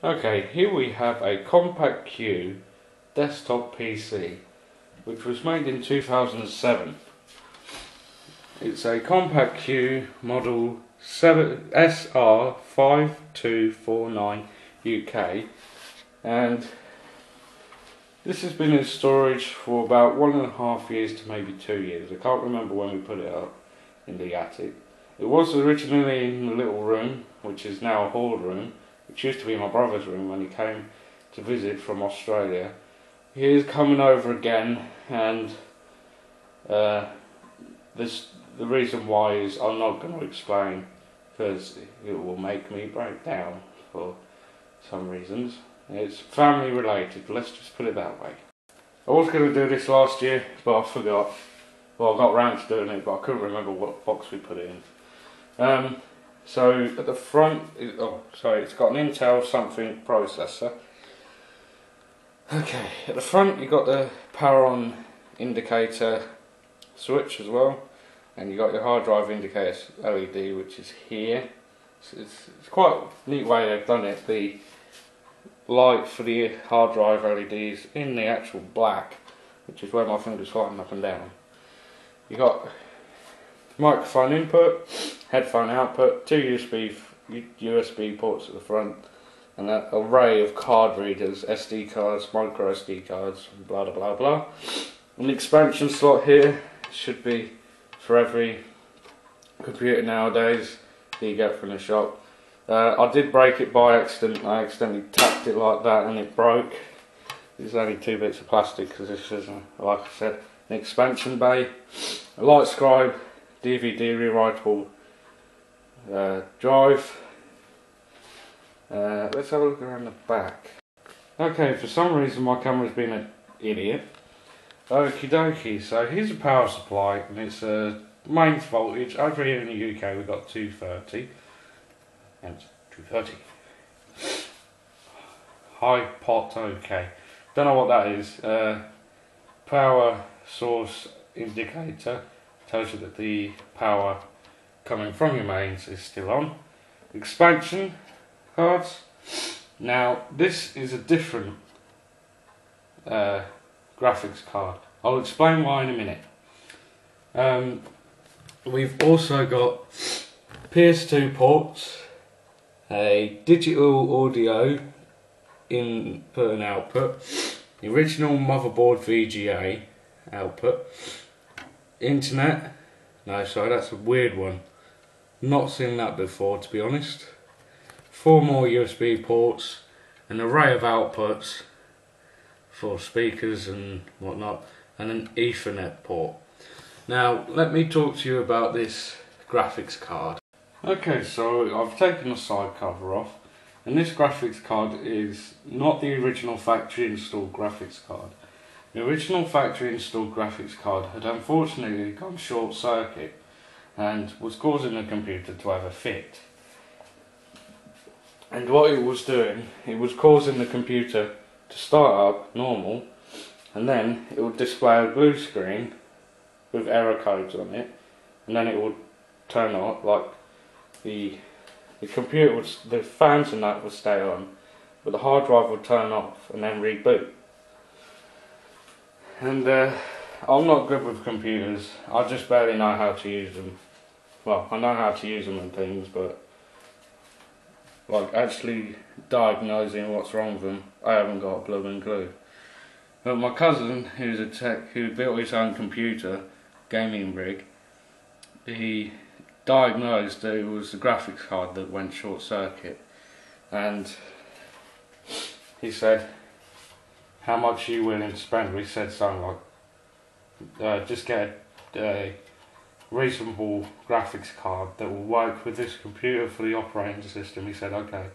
Okay, here we have a Compaq Desktop PC, which was made in 2007. It's a Compaq model SR5249 UK, and this has been in storage for about 1.5 years to maybe 2 years. I can't remember when we put it up in the attic. It was originally in the little room, which is now a hall room, which used to be my brother's room when he came to visit from Australia. He is coming over again, and the reason why is I'm not going to explain, because it will make me break down for some reasons. It's family related, let's just put it that way. I was going to do this last year, but I forgot. Well, I got round to doing it, but I couldn't remember what box we put it in. So at the front, it's got an Intel something processor. Okay, at the front you got the power on indicator switch as well, and you got your hard drive indicator LED, which is here. So it's quite a neat way they've done it. The light for the hard drive LED is in the actual black, which is where my finger's sliding up and down. You got microphone input, headphone output, two USB ports at the front, and an array of card readers, SD cards, micro SD cards, blah blah blah blah. An expansion slot here should be for every computer nowadays that you get from the shop. I did break it by accident. I accidentally tapped it like that and it broke. There's only 2 bits of plastic because this is, like I said, an expansion bay, a light scribe, DVD rewritable drive. Let's have a look around the back. Okay, for some reason my camera's been an idiot. Okie dokie, so here's a power supply, and it's a mains voltage. Over here in the UK we've got 230. And 230. High pot, okay. Don't know what that is. Power source indicator tells you that the power coming from your mains is still on. Expansion cards. Now this is a different graphics card. I'll explain why in a minute. We've also got PS2 ports, a digital audio input and output, the original motherboard VGA output, internet, no sorry that's a weird one, not seen that before to be honest, 4 more USB ports, an array of outputs for speakers and whatnot, and an Ethernet port. Now let me talk to you about this graphics card. Okay, so I've taken the side cover off, and this graphics card is not the original factory installed graphics card. The original factory installed graphics card had unfortunately gone short circuit and was causing the computer to have a fit. And what it was doing, it was causing the computer to start up normal, and then it would display a blue screen with error codes on it, and then it would turn on, like the computer would, the fans and that would stay on, but the hard drive would turn off and then reboot. And I'm not good with computers. I just barely know how to use them. Well, I know how to use them and things, but like actually diagnosing what's wrong with them, I haven't got a blooming clue. But my cousin, who's a tech, who built his own computer, gaming rig, he diagnosed that it was the graphics card that went short circuit, and he said, how much are you willing to spend? We said something like, just get a reasonable graphics card that will work with this computer for the operating system. He said okay,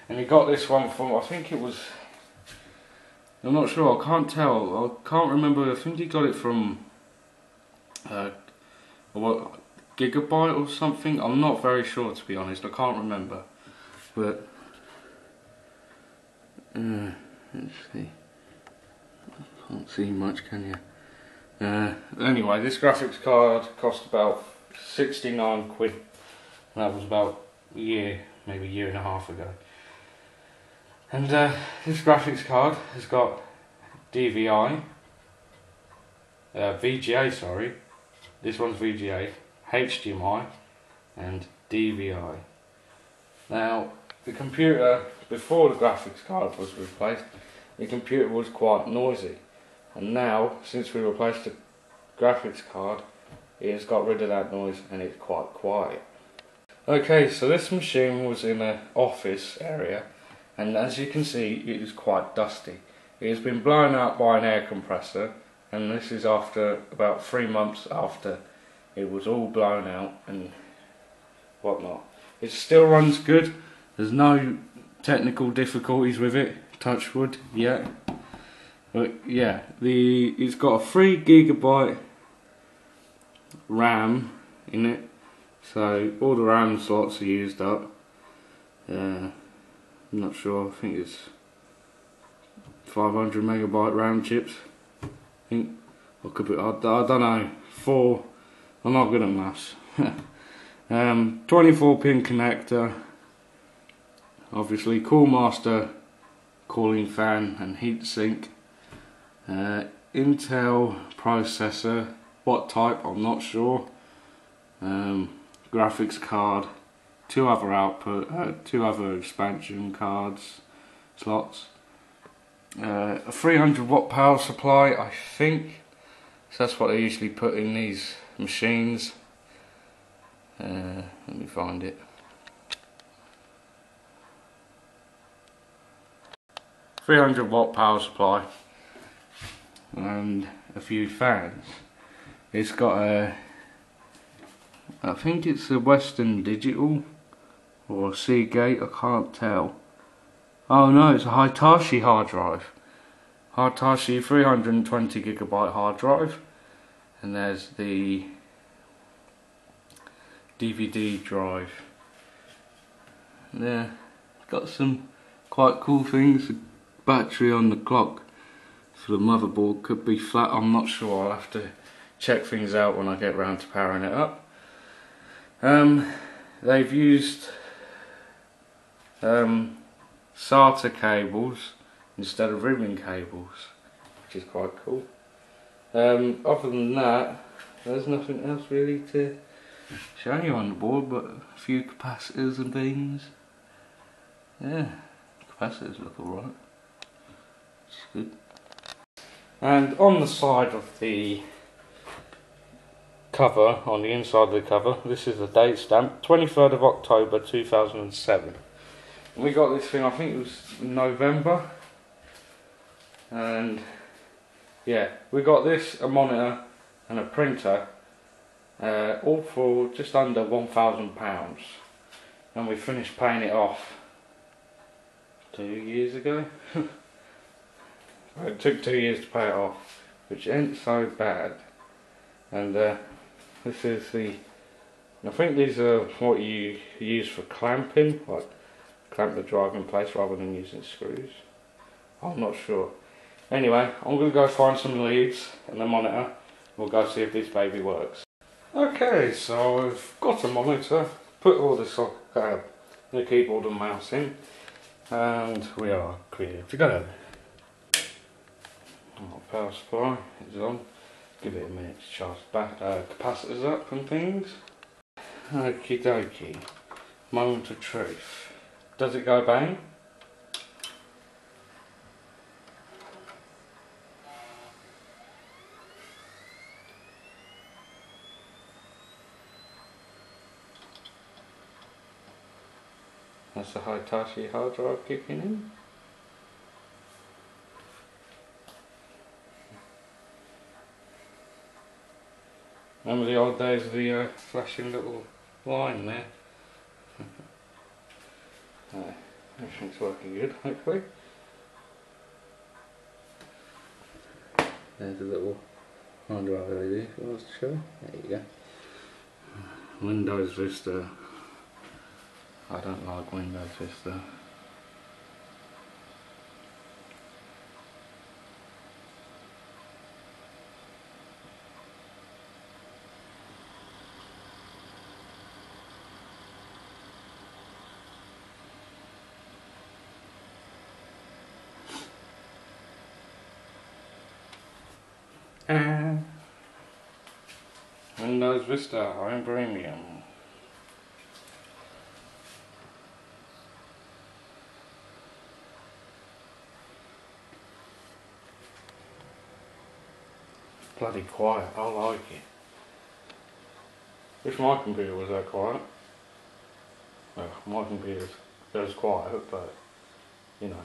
and he got this one from, I think it was, I'm not sure, I can't tell, I can't remember, I think he got it from what, Gigabyte or something. I'm not very sure to be honest, I can't remember, but let's see, can't see much, can you? Anyway, this graphics card cost about 69 quid, and that was about a year, maybe a year and a half ago. And this graphics card has got DVI, VGA, sorry. This one's VGA, HDMI, and DVI. Now, the computer, before the graphics card was replaced, the computer was quite noisy. And now, since we replaced the graphics card, it has got rid of that noise and it's quite quiet. Okay, so this machine was in an office area, and as you can see, it is quite dusty. It has been blown out by an air compressor, and this is after about 3 months after it was all blown out and whatnot. It still runs good. There's no technical difficulties with it, touch wood, yet. But yeah, it's got a 3 GB RAM in it, so all the RAM slots are used up. I'm not sure, I think it's 500 megabyte RAM chips. I think, or could be, I don't know, 4, I'm not good at maths. 24 pin connector, obviously Coolmaster cooling fan and heatsink, Intel processor, what type I'm not sure, graphics card, 2 other expansion cards slots, a 300 watt power supply, I think, so that's what they usually put in these machines. Let me find it. 300 watt power supply and a few fans. It's got I think it's a Western Digital or a Seagate, I can't tell. Oh no, it's a Hitachi hard drive. Hitachi 320 gigabyte hard drive, and there's the DVD drive. Yeah, got some quite cool things. The battery on the clock for the motherboard could be flat, I'm not sure, I'll have to check things out when I get round to powering it up. They've used SATA cables instead of ribbon cables, which is quite cool. Other than that, there's nothing else really to show you on the board, but a few capacitors and things. Yeah, capacitors look alright. It's good. And on the side of the cover, on the inside of the cover, this is the date stamp, 23rd of October 2007. And we got this thing, I think it was November. And yeah, we got this, a monitor and a printer, all for just under £1,000, and we finished paying it off 2 years ago. It took 2 years to pay it off, which ain't so bad. And this is the, I think these are what you use for clamping, like clamp the drive in place rather than using screws. I'm not sure. Anyway, I'm going to go find some leads and the monitor. We'll go see if this baby works. Okay, so I've got a monitor, put all this the keyboard and mouse in, and we are clear to go. Our power supply is on. Give it a minute to charge back capacitors up and things. Okie dokie. Moment of truth. Does it go bang? That's the Hitachi hard drive kicking in. Remember the old days of the flashing little line there? Everything's working good, hopefully. There's a little hard drive LED if I was to show. There you go. Windows Vista. I don't like Windows Vista. Windows Vista Home Premium. Bloody quiet, I like it. Wish my computer was that quiet. Well, my computer's goes quiet, but you know.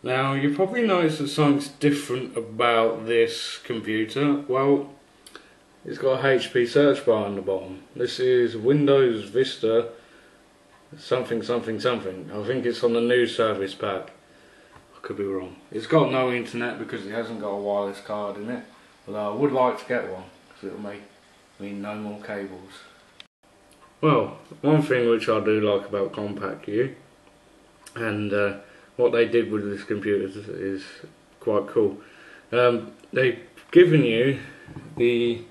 Now you probably noticed that something's different about this computer. Well, it's got a HP search bar on the bottom. This is Windows Vista something something something. I think it's on the new service pack. I could be wrong. It's got no internet because it hasn't got a wireless card in it. Although I would like to get one because it'll mean no more cables. Well, one thing which I do like about Compaq U, and what they did with this computer is quite cool. They've given you the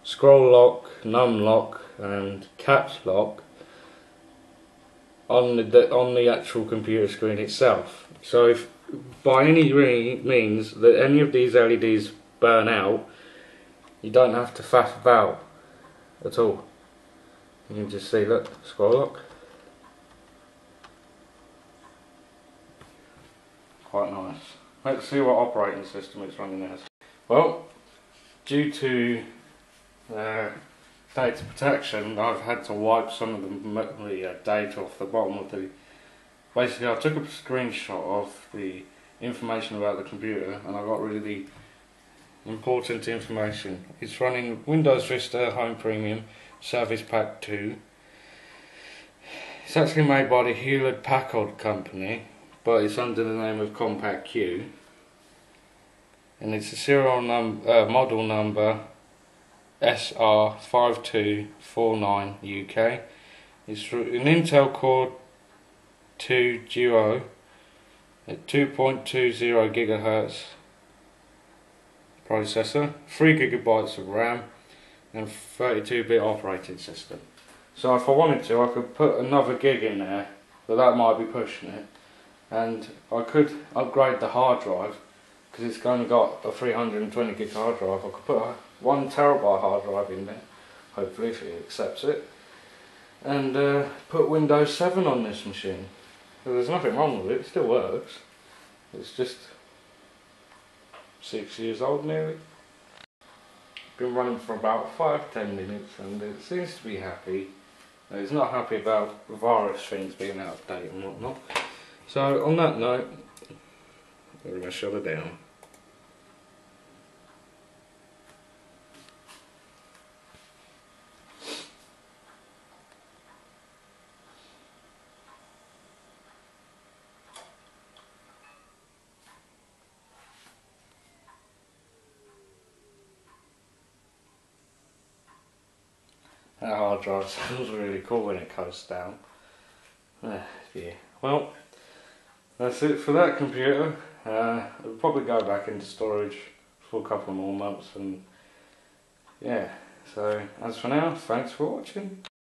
scroll lock, num lock and caps lock on the actual computer screen itself. So if by any means that any of these LEDs burn out, you don't have to faff about at all. You can just see, look, scroll lock. Quite nice. Let's see what operating system it's running as. Well, due to data protection, I've had to wipe some of the data off the bottom of the... Basically, I took a screenshot of the information about the computer and I got rid of the important information. It's running Windows Vista Home Premium Service Pack 2. It's actually made by the Hewlett-Packard company, but it's under the name of Compaq U, and it's a serial model number SR5249 UK. It's an Intel Core 2 Duo at 2.20 GHz processor, 3 GB of RAM and 32-bit operating system. So if I wanted to, I could put another gig in there, but that might be pushing it. And I could upgrade the hard drive, because it's only got a 320 gig hard drive. I could put a 1 terabyte hard drive in there, hopefully if it accepts it, and put Windows 7 on this machine. So there's nothing wrong with it, it still works. It's just 6 years old nearly. Been running for about 5-10 minutes and it seems to be happy. It's not happy about virus things being out of date and whatnot. So on that note, we're going to shut it down. That hard drive sounds really cool when it comes down. Yeah. Well, that's it for that computer. It'll probably go back into storage for a couple more months, and yeah. So as for now, thanks for watching.